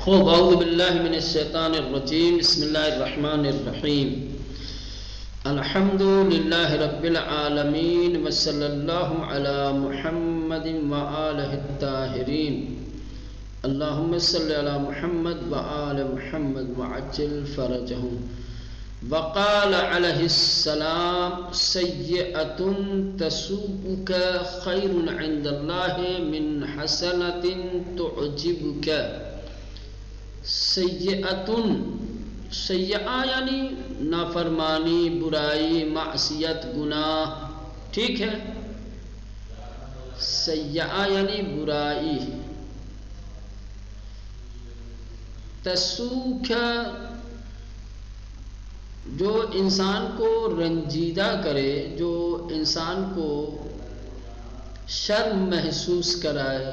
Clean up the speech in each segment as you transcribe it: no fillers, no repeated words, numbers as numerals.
خوب اعوذ باللہ من الشیطان الرجیم بسم اللہ الرحمن الرحیم الحمد للہ رب العالمین وصلی اللہ علی محمد وآلہ الطاہرین اللہم صلی علی محمد وآل محمد وعجل فرجہم وقال علیہ السلام سیئۃ تسوءک خیر عند اللہ من حسنۃ تعجبک. سیئۃن سیئہ یعنی نافرمانی، برائی، معصیت، گناہ، ٹھیک ہے. سیئہ یعنی برائی. تسوک جو انسان کو رنجیدہ کرے، جو انسان کو شرم محسوس کرائے،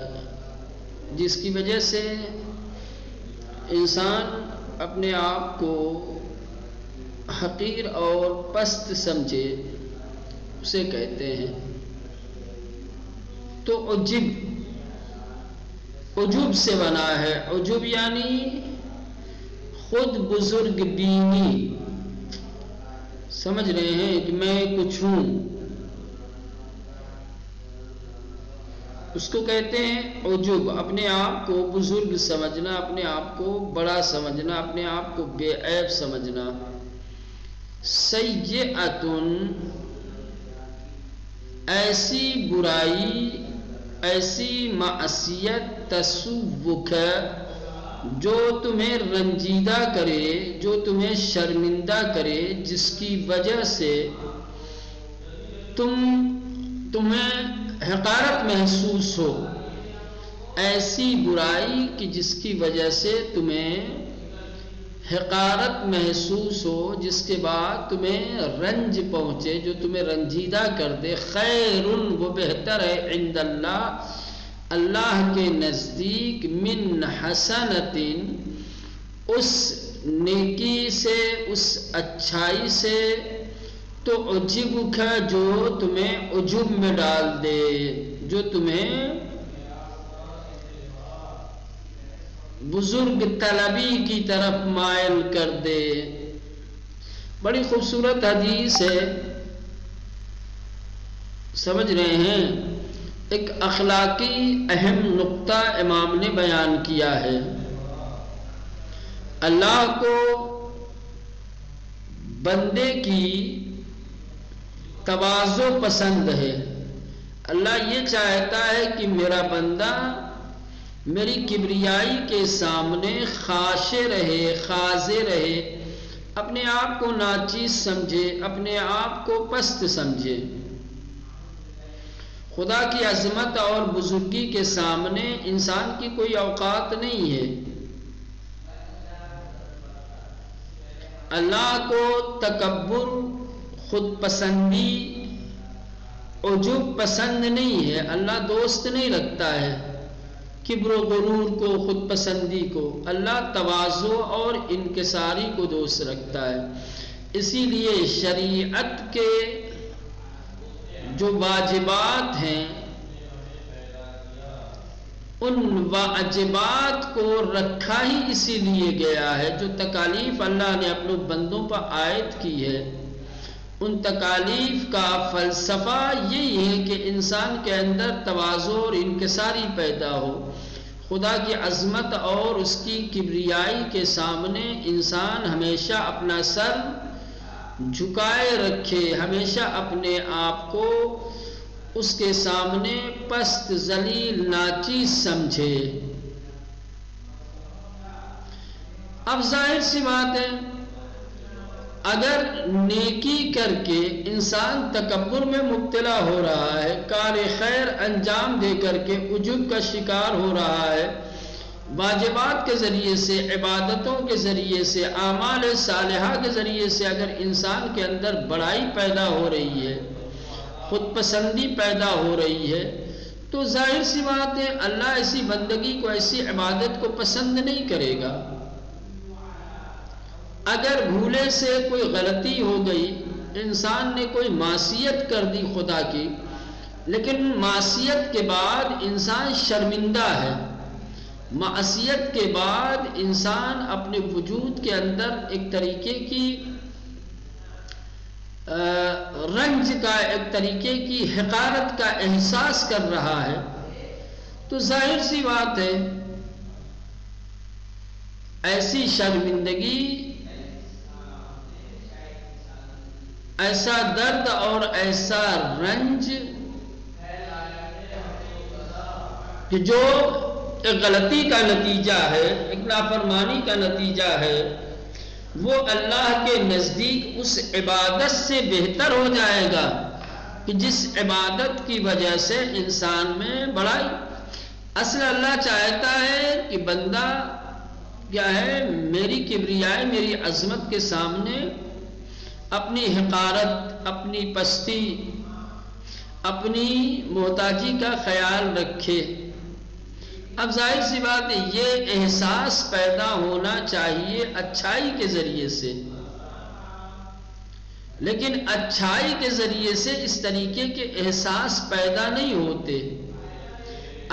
جس کی وجہ سے انسان اپنے آپ کو حقیر اور پست سمجھے، اسے کہتے ہیں. تو عجب سے بنا ہے. عجب یعنی خود بزرگ بینی، سمجھ رہے ہیں کہ میں کچھ ہوں، اس کو کہتے ہیں عجب. اپنے آپ کو بزرگ سمجھنا، اپنے آپ کو بڑا سمجھنا، اپنے آپ کو بے عیب سمجھنا. سیئۃن ایسی برائی، ایسی معصیت، تسوک جو تمہیں رنجیدہ کرے، جو تمہیں شرمندہ کرے، جس کی وجہ سے تمہیں حقارت محسوس ہو. ایسی برائی کہ جس کی وجہ سے تمہیں حقارت محسوس ہو، جس کے بعد تمہیں رنج پہنچے، جو تمہیں رنجیدہ کر دے. خیر وہ بہتر ہے عند اللہ، اللہ کے نزدیک، من حسنۃ اس نیکی سے، اس اچھائی سے، تو عجبک جو تمہیں عجب میں ڈال دے، جو تمہیں بزرگ طلبی کی طرف مائل کر دے. بڑی خوبصورت حدیث ہے، سمجھ رہے ہیں. ایک اخلاقی اہم نقطہ امام نے بیان کیا ہے. اللہ کو بندے کی تواضع پسند ہے. اللہ یہ چاہتا ہے کہ میرا بندہ میری کبریائی کے سامنے خاشع رہے، خاضع رہے، اپنے آپ کو ناچیز سمجھے، اپنے آپ کو پست سمجھے. خدا کی عظمت اور بزرگی کے سامنے انسان کی کوئی اوقات نہیں ہے. اللہ کو تکبر، خود پسندی، عجب پسند نہیں ہے. اللہ دوست نہیں رکھتا ہے کبر و غرور کو، خود پسندی کو. اللہ تواضع اور انکساری کو دوست رکھتا ہے. اسی لیے شریعت کے جو واجبات ہیں، ان واجبات کو رکھا ہی اسی لیے گیا ہے. جو تکالیف اللہ نے اپنے بندوں پر عائد کی ہے، ان تکالیف کا فلسفہ یہی ہے کہ انسان کے اندر تواضع اور انکساری پیدا ہو. خدا کی عظمت اور اس کی کبریائی کے سامنے انسان ہمیشہ اپنا سر جھکائے رکھے، ہمیشہ اپنے آپ کو اس کے سامنے پست، ذلیل، ناچیز سمجھے. اب ظاہر سی بات ہے، اگر نیکی کر کے انسان تکبر میں مبتلا ہو رہا ہے، کار خیر انجام دے کر کے عجب کا شکار ہو رہا ہے، واجبات کے ذریعے سے، عبادتوں کے ذریعے سے، اعمال صالحہ کے ذریعے سے اگر انسان کے اندر بڑائی پیدا ہو رہی ہے، خود پسندی پیدا ہو رہی ہے، تو ظاہر سی بات ہے اللہ ایسی بندگی کو، ایسی عبادت کو پسند نہیں کرے گا. اگر بھولے سے کوئی غلطی ہو گئی، انسان نے کوئی معصیت کر دی خدا کی، لیکن معصیت کے بعد انسان شرمندہ ہے، معصیت کے بعد انسان اپنے وجود کے اندر ایک طریقے کی رنج کا، ایک طریقے کی حقارت کا احساس کر رہا ہے، تو ظاہر سی بات ہے ایسی شرمندگی، ایسا درد اور ایسا رنج کہ جو ایک غلطی کا نتیجہ ہے، ایک نافرمانی کا نتیجہ ہے، وہ اللہ کے نزدیک اس عبادت سے بہتر ہو جائے گا کہ جس عبادت کی وجہ سے انسان میں بڑائی۔ اصل اللہ چاہتا ہے کہ بندہ کیا ہے، میری کبریائی، میری عظمت کے سامنے اپنی حقارت، اپنی پستی، اپنی محتاجی کا خیال رکھے۔ اب ظاہر سی بات ہے یہ احساس پیدا ہونا چاہیے اچھائی کے ذریعے سے، لیکن اچھائی کے ذریعے سے اس طریقے کے احساس پیدا نہیں ہوتے۔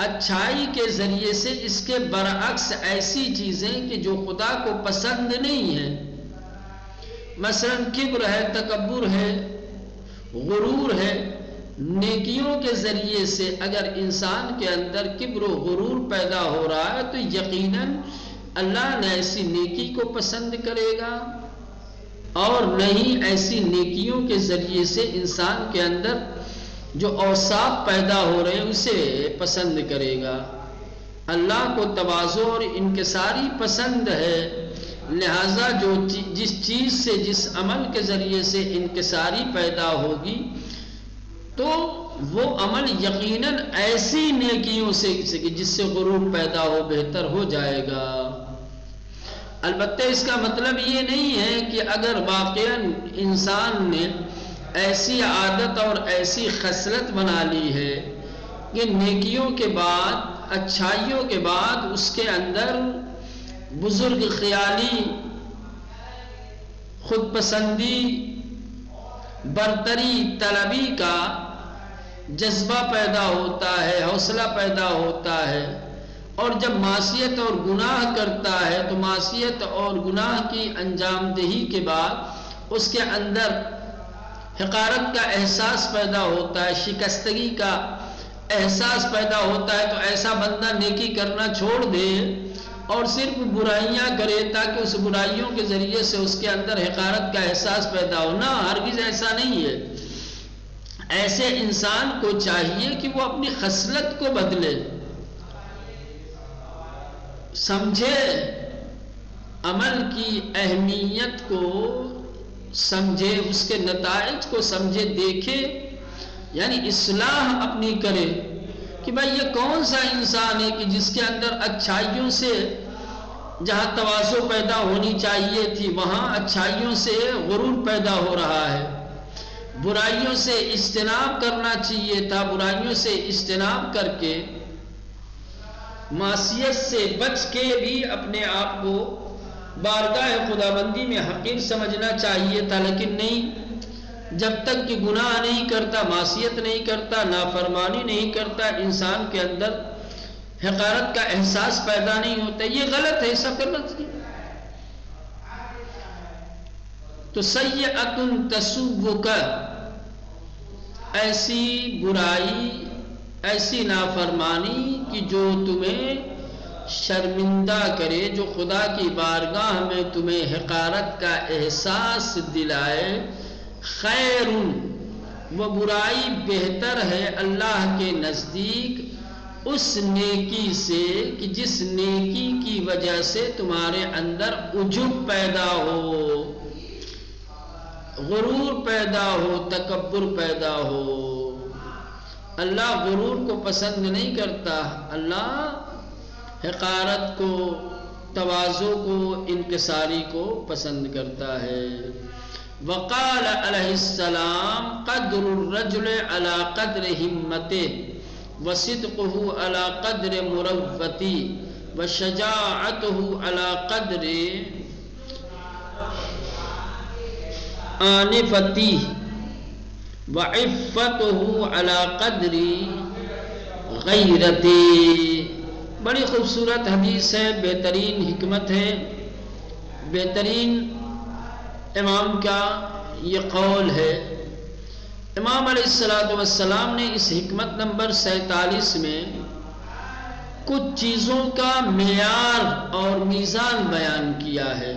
اچھائی کے ذریعے سے اس کے برعکس ایسی چیزیں کہ جو خدا کو پسند نہیں ہیں، مثلا کبر ہے، تکبر ہے، غرور ہے، نیکیوں کے ذریعے سے اگر انسان کے اندر کبر و غرور پیدا ہو رہا ہے تو یقیناً اللہ نہ ایسی نیکی کو پسند کرے گا اور نہ ہی ایسی نیکیوں کے ذریعے سے انسان کے اندر جو اوصاف پیدا ہو رہے ہیں اسے پسند کرے گا۔ اللہ کو تواضع اور انکساری پسند ہے، لہذا جس چیز سے، جس عمل کے ذریعے سے انکساری پیدا ہوگی تو وہ عمل یقیناً ایسی نیکیوں سے کہ جس سے غرور پیدا ہو بہتر ہو جائے گا۔ البتہ اس کا مطلب یہ نہیں ہے کہ اگر واقعاً انسان نے ایسی عادت اور ایسی خصلت بنا لی ہے کہ نیکیوں کے بعد، اچھائیوں کے بعد اس کے اندر بزرگ خیالی، خود پسندی، برتری طلبی کا جذبہ پیدا ہوتا ہے، حوصلہ پیدا ہوتا ہے، اور جب معصیت اور گناہ کرتا ہے تو معصیت اور گناہ کی انجام دہی کے بعد اس کے اندر حقارت کا احساس پیدا ہوتا ہے، شکستگی کا احساس پیدا ہوتا ہے، تو ایسا بندہ نیکی کرنا چھوڑ دے اور صرف برائیاں کرے تاکہ اس برائیوں کے ذریعے سے اس کے اندر حقارت کا احساس پیدا ہو۔ نہ، ہرگز ایسا نہیں ہے۔ ایسے انسان کو چاہیے کہ وہ اپنی خصلت کو بدلے، سمجھے عمل کی اہمیت کو، سمجھے اس کے نتائج کو، سمجھے دیکھے، یعنی اصلاح اپنی کرے کہ بھائی یہ کون سا انسان ہے کہ جس کے اندر اچھائیوں سے جہاں تواضع پیدا ہونی چاہیے تھی وہاں اچھائیوں سے غرور پیدا ہو رہا ہے، برائیوں سے اجتناب کرنا چاہیے تھا، برائیوں سے اجتناب کر کے معصیت سے بچ کے بھی اپنے آپ کو بارگاہ خداوندی میں حقیر سمجھنا چاہیے تھا، لیکن نہیں، جب تک کہ گناہ نہیں کرتا، معصیت نہیں کرتا، نافرمانی نہیں کرتا، انسان کے اندر حقارت کا احساس پیدا نہیں ہوتا۔ یہ غلط ہے، ایسا کرنا چاہیے۔ تو سیئۃ تسوءک، ایسی برائی، ایسی نافرمانی کہ جو تمہیں شرمندہ کرے، جو خدا کی بارگاہ میں تمہیں حقارت کا احساس دلائے، خیر، وہ برائی بہتر ہے اللہ کے نزدیک اس نیکی سے کہ جس نیکی کی وجہ سے تمہارے اندر عجب پیدا ہو، غرور پیدا ہو، تکبر پیدا ہو۔ اللہ غرور کو پسند نہیں کرتا، اللہ حقارت کو، تواضع کو، انکساری کو پسند کرتا ہے۔ وقال علیہ السلام قدر الرجل على قدر ہمته وصدقه على قدر مروته وشجاعته على قدر آنفته وعفته على قدر غیرته۔ بڑی خوبصورت حدیث ہے، بہترین حکمت ہے، بہترین امام کا یہ قول ہے۔ امام علیہ السلام نے اس حکمت نمبر 47 میں کچھ چیزوں کا معیار اور میزان بیان کیا ہے۔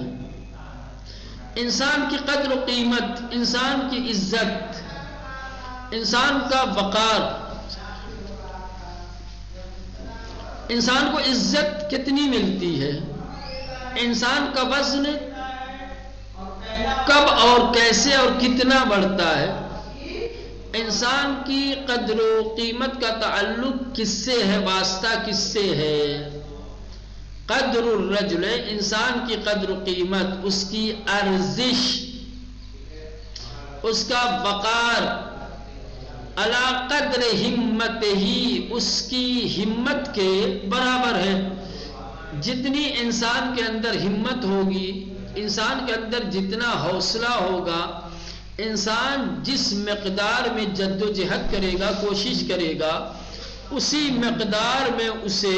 انسان کی قدر و قیمت، انسان کی عزت، انسان کا وقار، انسان کو عزت کتنی ملتی ہے، انسان کا وزن کب اور کیسے اور کتنا بڑھتا ہے، انسان کی قدر و قیمت کا تعلق کس سے ہے، واسطہ کس سے ہے۔ قدر الرجل، انسان کی قدر و قیمت، اس کی ارزش، اس کا وقار، علی قدر ہمت ہی، اس کی ہمت کے برابر ہے۔ جتنی انسان کے اندر ہمت ہوگی، انسان کے اندر جتنا حوصلہ ہوگا، انسان جس مقدار میں جد و جہد کرے گا، کوشش کرے گا، اسی مقدار میں اسے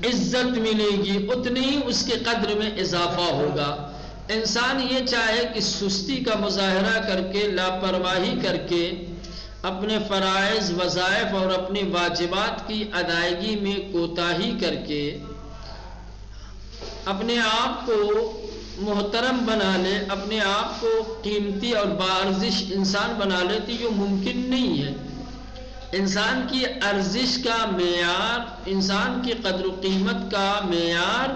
عزت ملے گی، اتنی ہی اس کے قدر میں اضافہ ہوگا۔ انسان یہ چاہے کہ سستی کا مظاہرہ کر کے، لاپرواہی کر کے، اپنے فرائض، وظائف اور اپنے واجبات کی ادائیگی میں کوتاہی کر کے اپنے آپ کو محترم بنا لے، اپنے آپ کو قیمتی اور بارزش انسان بنا لے، تو یہ ممکن نہیں ہے۔ انسان کی ارزش کا معیار، انسان کی قدر و قیمت کا معیار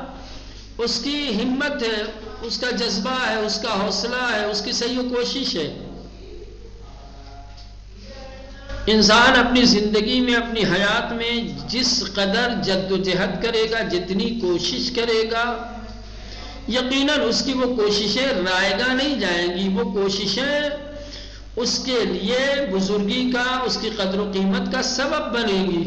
اس کی ہمت ہے، اس کا جذبہ ہے، اس کا حوصلہ ہے، اس کی سعی و کوشش ہے۔ انسان اپنی زندگی میں، اپنی حیات میں جس قدر جد و جہد کرے گا، جتنی کوشش کرے گا، یقیناً اس کی وہ کوششیں رائگاں نہیں جائیں گی، وہ کوششیں اس کے لیے بزرگی کا، اس کی قدر و قیمت کا سبب بنے گی۔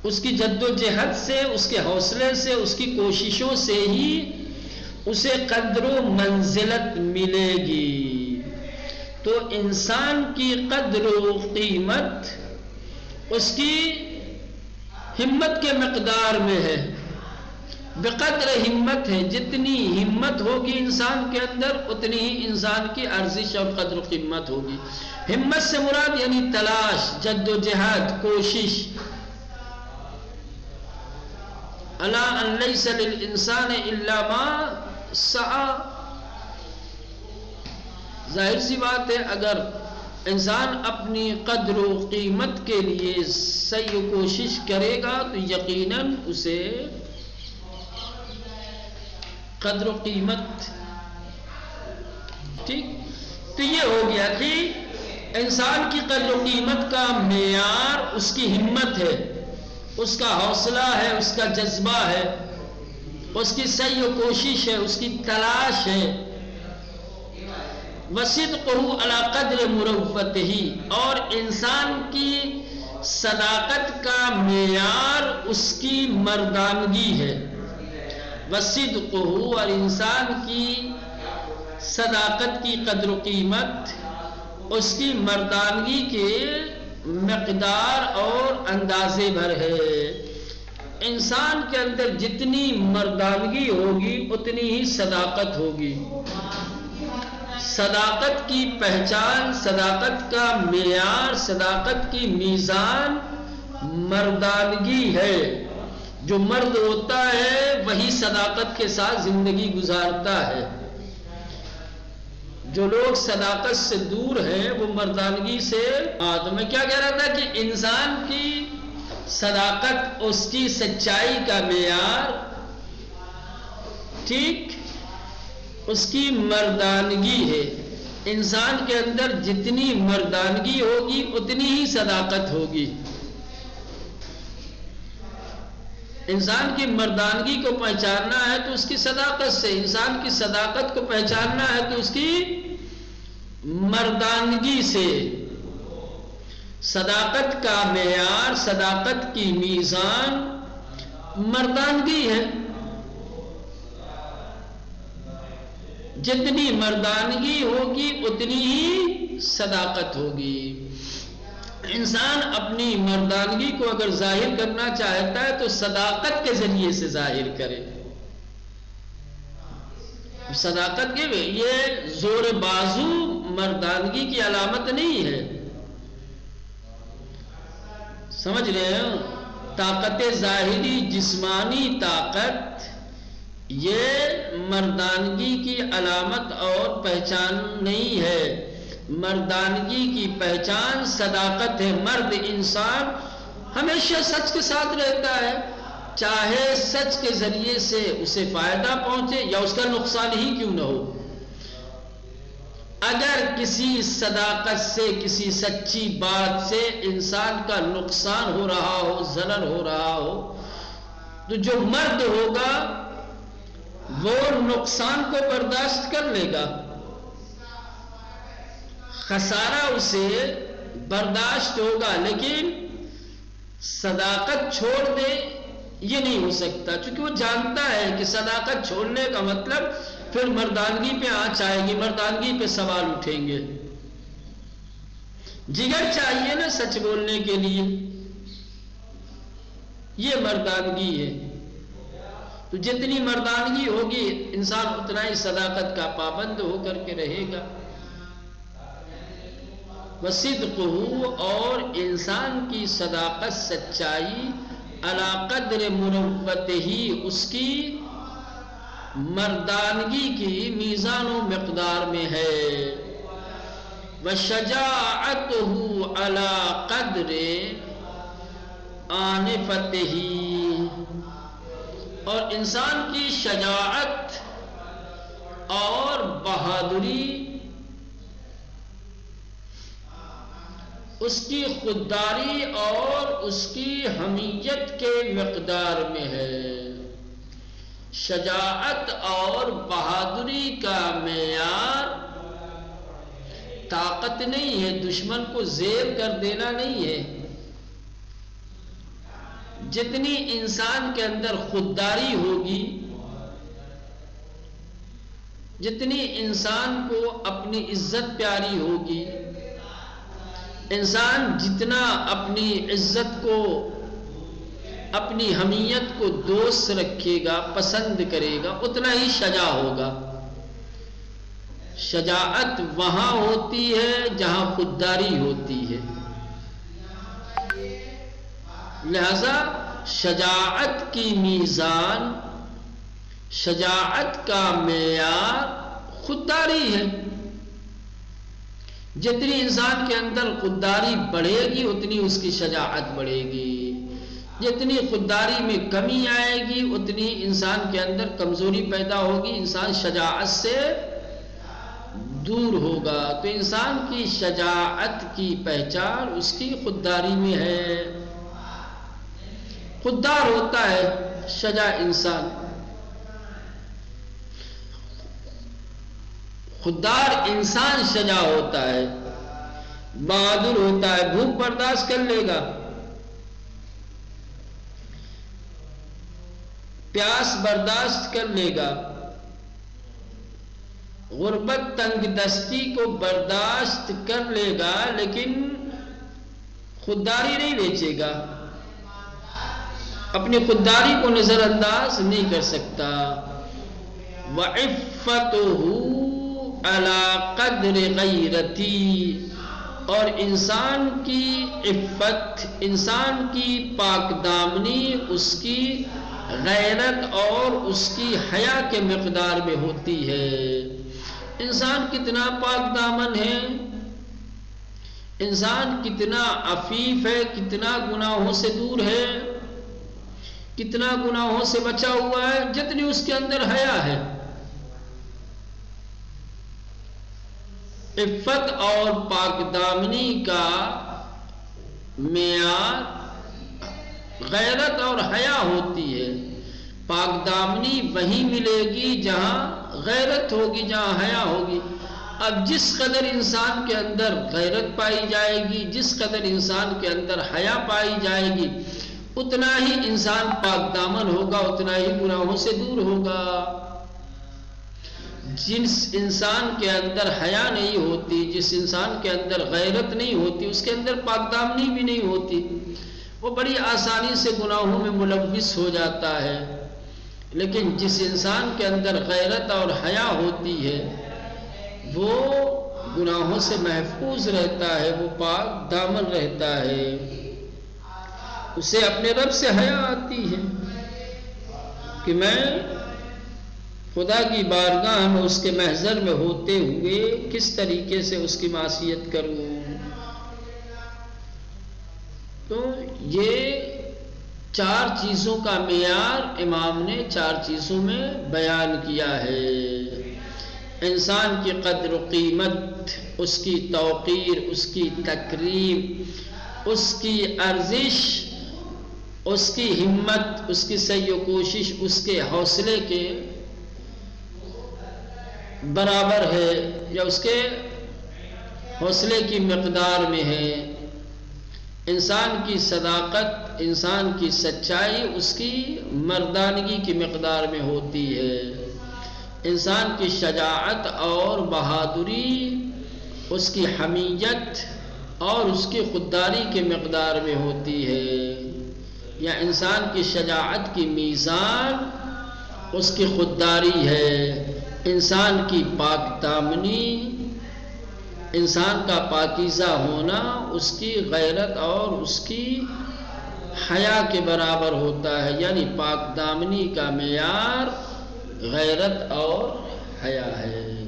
اس کی جد و جہد سے، اس کے حوصلے سے، اس کی کوششوں سے ہی اسے قدر و منزلت ملے گی۔ تو انسان کی قدر و قیمت اس کی ہمت کے مقدار میں ہے، بقدر ہمت ہے۔ جتنی ہمت ہوگی انسان کے اندر، اتنی ہی انسان کی ارزش اور قدر و قیمت ہوگی۔ ہمت سے مراد یعنی تلاش، جد و جہد، کوشش۔ الا ان لیس للانسان الا ما سعی۔ ظاہر سی بات ہے، اگر انسان اپنی قدر و قیمت کے لیے سعی و کوشش کرے گا تو یقیناً اسے قدر و قیمت، ٹھیک، تو یہ ہو گیا کہ انسان کی قدر و قیمت کا معیار اس کی ہمت ہے، اس کا حوصلہ ہے، اس کا جذبہ ہے، اس کی سعی و کوشش ہے، اس کی تلاش ہے۔ وصدقہ علی قدر مروتہ، اور انسان کی صداقت کا معیار اس کی مردانگی ہے۔ وصدقہ، اور انسان کی صداقت کی قدر و قیمت اس کی مردانگی کے مقدار اور اندازے بھر ہے۔ انسان کے اندر جتنی مردانگی ہوگی اتنی ہی صداقت ہوگی۔ صداقت کی پہچان، صداقت کا معیار، صداقت کی میزان مردانگی ہے۔ جو مرد ہوتا ہے وہی صداقت کے ساتھ زندگی گزارتا ہے۔ جو لوگ صداقت سے دور ہیں وہ مردانگی سے، تو میں کیا کہہ رہا تھا کہ انسان کی صداقت، اس کی سچائی کا معیار، ٹھیک، اس کی مردانگی ہے۔ انسان کے اندر جتنی مردانگی ہوگی اتنی ہی صداقت ہوگی۔ انسان کی مردانگی کو پہچاننا ہے تو اس کی صداقت سے، انسان کی صداقت کو پہچاننا ہے تو اس کی مردانگی سے۔ صداقت کا معیار، صداقت کی میزان مردانگی ہے۔ جتنی مردانگی ہوگی اتنی ہی صداقت ہوگی۔ انسان اپنی مردانگی کو اگر ظاہر کرنا چاہتا ہے تو صداقت کے ذریعے سے ظاہر کرے. صداقت کے یہ زور بازو مردانگی کی علامت نہیں ہے. سمجھ رہے ہیں؟ طاقت ظاہری جسمانی طاقت یہ مردانگی کی علامت اور پہچان نہیں ہے. مردانگی کی پہچان صداقت ہے. مرد انسان ہمیشہ سچ کے ساتھ رہتا ہے، چاہے سچ کے ذریعے سے اسے فائدہ پہنچے یا اس کا نقصان ہی کیوں نہ ہو. اگر کسی صداقت سے، کسی سچی بات سے انسان کا نقصان ہو رہا ہو، ضرر ہو رہا ہو، تو جو مرد ہوگا وہ نقصان کو برداشت کر لے گا، خسارہ اسے برداشت ہوگا، لیکن صداقت چھوڑ دے یہ نہیں ہو سکتا، چونکہ وہ جانتا ہے کہ صداقت چھوڑنے کا مطلب پھر مردانگی پہ آنچ آئے گی، مردانگی پہ سوال اٹھیں گے. جگر چاہیے نا سچ بولنے کے لیے، یہ مردانگی ہے. تو جتنی مردانگی ہوگی انسان اتنا ہی صداقت کا پابند ہو کر کے رہے گا. وصدقہ، اور انسان کی صداقت، سچائی علی قدر مروتہ، اس کی مردانگی کی میزان و مقدار میں ہے. وشجاعتہ علی قدر آنفتہ، اور انسان کی شجاعت اور بہادری اس کی خودداری اور اس کی حمیت کے مقدار میں ہے. شجاعت اور بہادری کا معیار طاقت نہیں ہے، دشمن کو زیر کر دینا نہیں ہے. جتنی انسان کے اندر خودداری ہوگی، جتنی انسان کو اپنی عزت پیاری ہوگی، انسان جتنا اپنی عزت کو، اپنی حمیت کو دوست رکھے گا، پسند کرے گا، اتنا ہی شجاع ہوگا. شجاعت وہاں ہوتی ہے جہاں خودداری ہوتی ہے. لہذا شجاعت کی میزان، شجاعت کا معیار خودداری ہے. جتنی انسان کے اندر خودداری بڑھے گی اتنی اس کی شجاعت بڑھے گی. جتنی خودداری میں کمی آئے گی اتنی انسان کے اندر کمزوری پیدا ہوگی، انسان شجاعت سے دور ہوگا. تو انسان کی شجاعت کی پہچان اس کی خودداری میں ہے. خوددار ہوتا ہے شجاع انسان، خوددار انسان شجاع ہوتا ہے، بہادر ہوتا ہے، بھوک برداشت کر لے گا، پیاس برداشت کر لے گا، غربت تنگ دستی کو برداشت کر لے گا، لیکن خودداری نہیں بیچے گا، اپنی خودداری کو نظر انداز نہیں کر سکتا. وَعِفَّتُهُ عَلَى قَدْرِ غَيْرَتِي، اور انسان کی عفت، انسان کی پاک دامنی اس کی غیرت اور اس کی حیا کے مقدار میں ہوتی ہے. انسان کتنا پاک دامن ہے، انسان کتنا عفیف ہے، کتنا گناہوں سے دور ہے، کتنا گناہوں سے بچا ہوا ہے، جتنی اس کے اندر حیا ہے. عفت اور پاک دامنی کا معیار غیرت اور حیا ہوتی ہے. پاک دامنی وہیں ملے گی جہاں غیرت ہوگی، جہاں حیا ہوگی. اب جس قدر انسان کے اندر غیرت پائی جائے گی، جس قدر انسان کے اندر حیا پائی جائے گی، اتنا ہی انسان پاک دامن ہوگا، اتنا ہی گناہوں سے دور ہوگا. جس انسان کے اندر حیا نہیں ہوتی، جس انسان کے اندر غیرت نہیں ہوتی، اس کے اندر پاک دامنی بھی نہیں ہوتی، وہ بڑی آسانی سے گناہوں میں ملوث ہو جاتا ہے۔ لیکن جس انسان کے اندر غیرت اور حیا ہوتی ہے وہ گناہوں سے محفوظ رہتا ہے، وہ پاک دامن رہتا ہے، اسے اپنے رب سے حیا آتی ہے کہ میں خدا کی بارگاہ میں اس کے محضر میں ہوتے ہوئے کس طریقے سے اس کی معصیت کروں۔ تو یہ 4 چیزوں کا معیار امام نے 4 چیزوں میں بیان کیا ہے۔ انسان کی قدر و قیمت، اس کی توقیر، اس کی تکریم، اس کی ارزش، اس کی ہمت، اس کی سعی و کوشش اس کے حوصلے کے برابر ہے یا اس کے حوصلے کی مقدار میں ہے۔ انسان کی صداقت، انسان کی سچائی اس کی مردانگی کی مقدار میں ہوتی ہے۔ انسان کی شجاعت اور بہادری اس کی حمیت اور اس کی خودداری کی مقدار میں ہوتی ہے، یا انسان کی شجاعت کی میزان اس کی خودداری ہے، انسان کی پاک دامنی، انسان کا پاکیزہ ہونا اس کی غیرت اور اس کی حیا کے برابر ہوتا ہے، یعنی پاک دامنی کا معیار غیرت اور حیا ہے۔